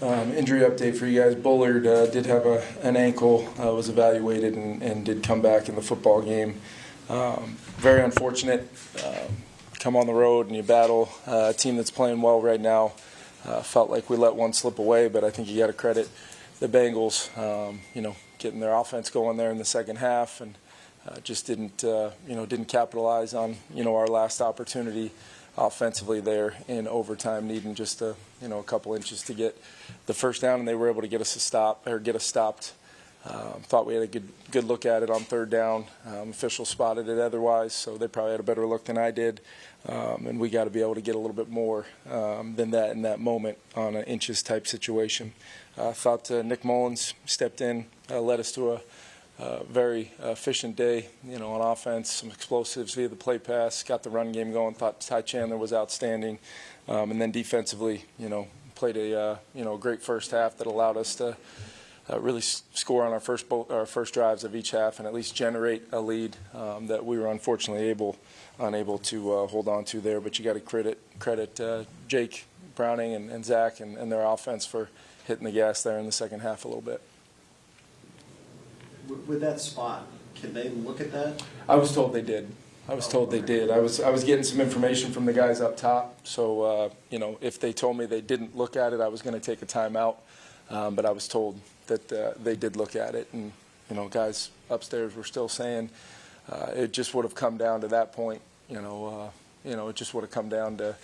Injury update for you guys. Bullard did have an ankle, was evaluated, and did come back in the football game. Very unfortunate. Come on the road and you battle a team that's playing well right now. Felt like we let one slip away, but I think you got to credit the Bengals, getting their offense going there in the second half, and just didn't capitalize on our last opportunity offensively there in overtime, needing just a couple inches to get the first down, and they were able to get us stopped. Thought we had a good look at it on third down. Officials spotted it otherwise, so they probably had a better look than I did. And we got to be able to get a little bit more than that in that moment on an inches type situation. Thought Nick Mullens stepped in, led us to a very efficient day, on offense, some explosives via the play pass, got the run game going. Thought Ty Chandler was outstanding, and then defensively, played a great first half that allowed us to really score on our first drives of each half and at least generate a lead that we were unfortunately unable to hold on to there. But you got to credit Jake Browning and Zach and their offense for hitting the gas there in the second half a little bit. With that spot, can they look at that? I was told they did. I was getting some information from the guys up top. So if they told me they didn't look at it, I was going to take a timeout. But I was told that they did look at it, and guys upstairs were still saying it just would have come down to that point. It just would have come down to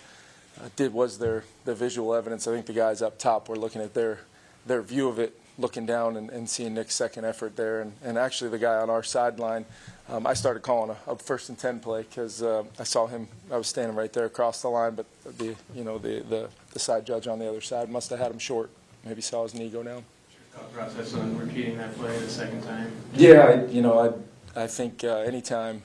was there the visual evidence. I think the guys up top were looking at their view of it, looking down and seeing Nick's second effort there, and actually the guy on our sideline. I started calling a 1st and 10 play because I saw him. I was standing right there across the line, but the side judge on the other side must have had him short. Maybe saw his knee go down. Thought process on repeating that play the second time? Yeah, I think anytime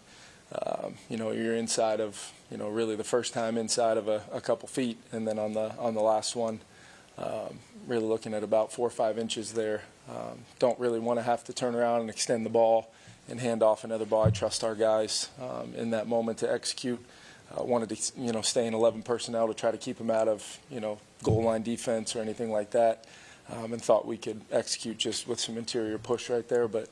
you're inside of really the first time inside of a couple feet, and then on the last one, really looking at about 4 or 5 inches there. Don't really want to have to turn around and extend the ball and hand off another ball. I trust our guys in that moment to execute. Wanted to stay in 11 personnel to try to keep them out of goal line defense or anything like that, and thought we could execute just with some interior push right there. But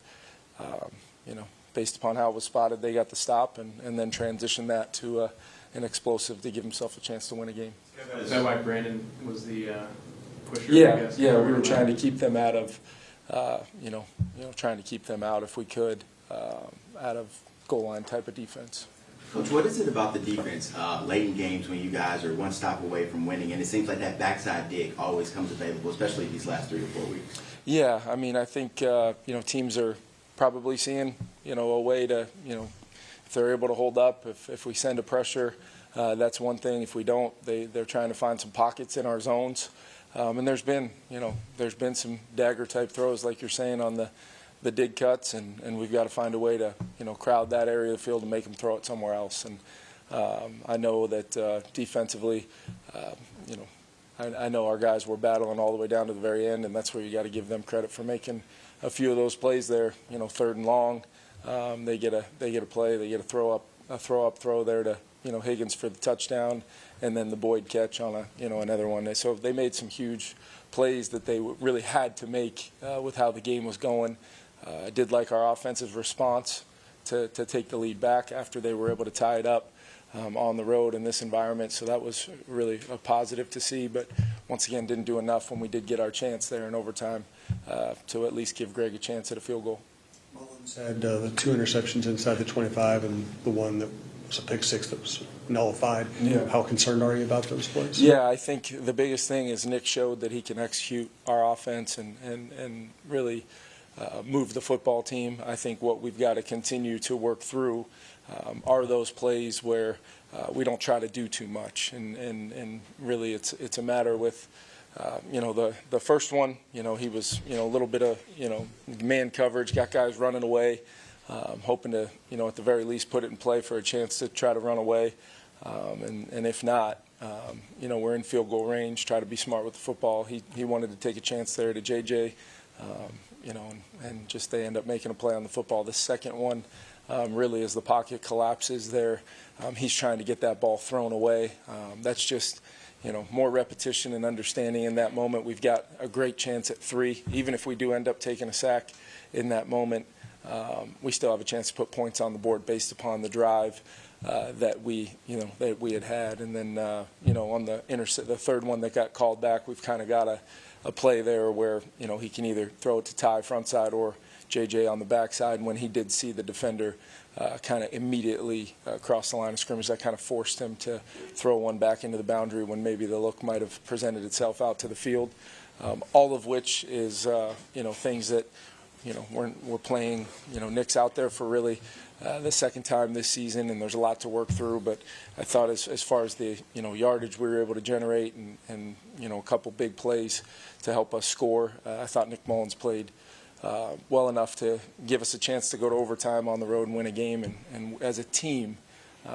based upon how it was spotted, they got the stop and then transitioned that to an explosive to give himself a chance to win a game. Is that why Brandon was the pusher? Yeah, we were trying to keep them out of, trying to keep them out if we could, out of goal line type of defense. Coach, what is it about the defense late in games when you guys are one stop away from winning, and it seems like that backside dig always comes available, especially these last 3 or 4 weeks? Yeah, I think teams are probably seeing a way to if they're able to hold up, if we send a pressure, that's one thing. If we don't, they're trying to find some pockets in our zones, and there's been some dagger type throws like you're saying on the dig cuts, and we've got to find a way to crowd that area of the field and make them throw it somewhere else. And I know that defensively, I know our guys were battling all the way down to the very end, and that's where you got to give them credit for making a few of those plays there. 3rd and long, they get a play, they get a throw there to Higgins for the touchdown, and then the Boyd catch on another one. So they made some huge plays that they really had to make with how the game was going. I did like our offensive response to take the lead back after they were able to tie it up on the road in this environment. So that was really a positive to see. But once again, didn't do enough when we did get our chance there in overtime to at least give Greg a chance at a field goal. Mullens had the 2 interceptions inside the 25 and the one that was a pick six that was nullified. Yeah. How concerned are you about those plays? Yeah, I think the biggest thing is Nick showed that he can execute our offense and really move the football team. I think what we've got to continue to work through are those plays where we don't try to do too much, and really it's a matter with the first one. He was a little bit of man coverage, got guys running away, hoping to at the very least put it in play for a chance to try to run away, and if not, we're in field goal range. Try to be smart with the football. He wanted to take a chance there to JJ. And just they end up making a play on the football. The second one, really as the pocket collapses there. He's trying to get that ball thrown away. That's just, more repetition and understanding in that moment. We've got a great chance at 3. Even if we do end up taking a sack in that moment, we still have a chance to put points on the board based upon the drive that we had. And then, on the third one that got called back, we've kind of got a play there where, he can either throw it to Ty front side or JJ on the backside. And when he did see the defender kind of immediately cross the line of scrimmage, that kind of forced him to throw one back into the boundary when maybe the look might have presented itself out to the field. All of which is, things that, we're playing, Nick's out there for really the second time this season, and there's a lot to work through. But I thought as far as the, yardage we were able to generate and a couple big plays to help us score, I thought Nick Mullens played well enough to give us a chance to go to overtime on the road and win a game. And as a team,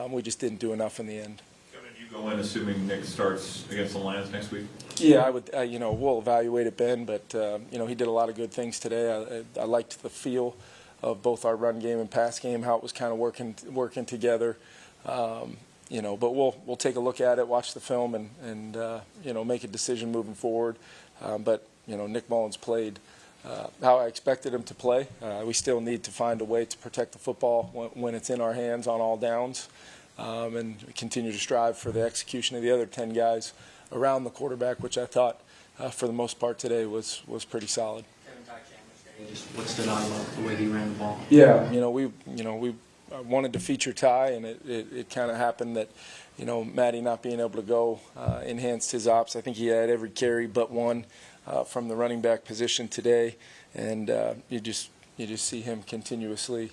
we just didn't do enough in the end. Kevin, you go in assuming Nick starts against the Lions next week? Yeah, I would. We'll evaluate it, Ben. But he did a lot of good things today. I liked the feel of both our run game and pass game, how it was kind of working together. But we'll take a look at it, watch the film, and make a decision moving forward. But Nick Mullens played how I expected him to play. We still need to find a way to protect the football when it's in our hands on all downs, and continue to strive for the execution of the other 10 guys around the quarterback, which I thought for the most part today was pretty solid. Just what stood out about the way he ran the ball? Yeah, we wanted to feature Ty, and it kind of happened that Matty not being able to go enhanced his ops. I think he had every carry but one from the running back position today, and you just see him continuously.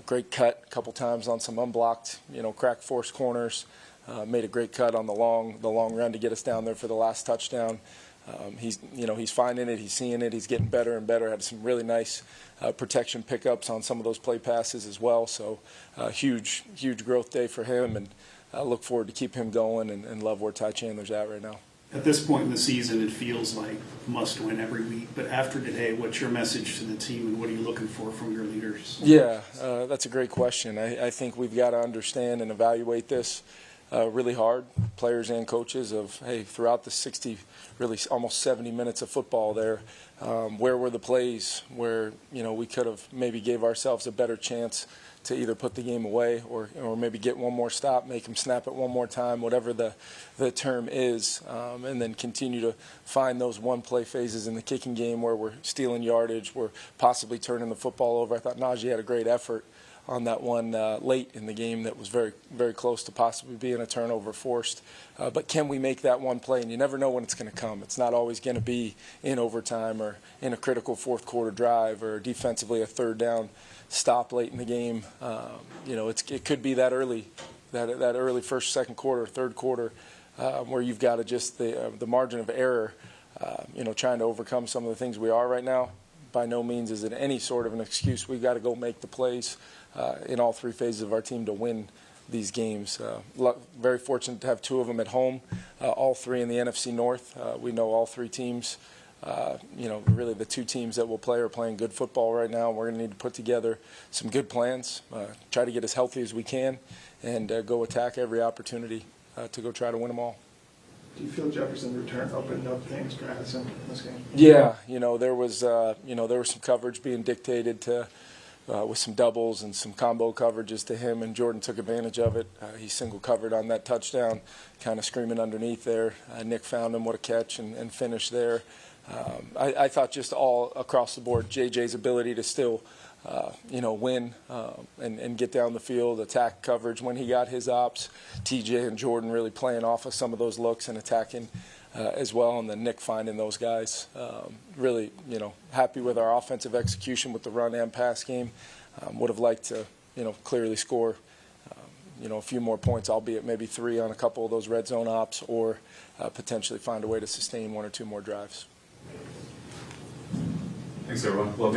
Great cut a couple times on some unblocked, crack force corners. Made a great cut on the long run to get us down there for the last touchdown. He's finding it, he's seeing it, he's getting better and better. Had some really nice protection pickups on some of those play passes as well. So huge growth day for him, and I look forward to keep him going and love where Ty Chandler's at right now. At this point in the season, it feels like must win every week. But after today, what's your message to the team, and what are you looking for from your leaders? Yeah, that's a great question. I think we've got to understand and evaluate this really hard, players and coaches, of, hey, throughout the 60, really almost 70 minutes of football there, where were the plays where, we could have maybe gave ourselves a better chance to either put the game away or maybe get one more stop, make them snap it one more time, whatever the term is, and then continue to find those one-play phases in the kicking game where we're stealing yardage, we're possibly turning the football over. I thought Najee had a great effort on that one late in the game that was very, very close to possibly being a turnover forced. But can we make that one play? And you never know when it's going to come. It's not always going to be in overtime or in a critical fourth quarter drive or defensively a third down stop late in the game. It could be that early first, second quarter, third quarter, where you've got to just the margin of error, trying to overcome some of the things we are right now. By no means is it any sort of an excuse. We've got to go make the plays in all three phases of our team to win these games. Very fortunate to have two of them at home, all three in the NFC North. We know all three teams. Really the two teams that will play are playing good football right now. We're going to need to put together some good plans, try to get as healthy as we can, and go attack every opportunity to go try to win them all. Do you feel Jefferson's return opened up things for Addison in this game? Yeah, there was some coverage being dictated to with some doubles and some combo coverages to him, and Jordan took advantage of it. He single covered on that touchdown, kind of screaming underneath there. Nick found him, what a catch, and finished there. I thought just all across the board, JJ's ability to still win and get down the field, attack coverage when he got his ops. TJ and Jordan really playing off of some of those looks and attacking as well, and then Nick finding those guys. Really, happy with our offensive execution with the run and pass game. Would have liked to, clearly score, a few more points, albeit maybe 3 on a couple of those red zone ops, or potentially find a way to sustain 1 or 2 more drives. Thanks, everyone. Well,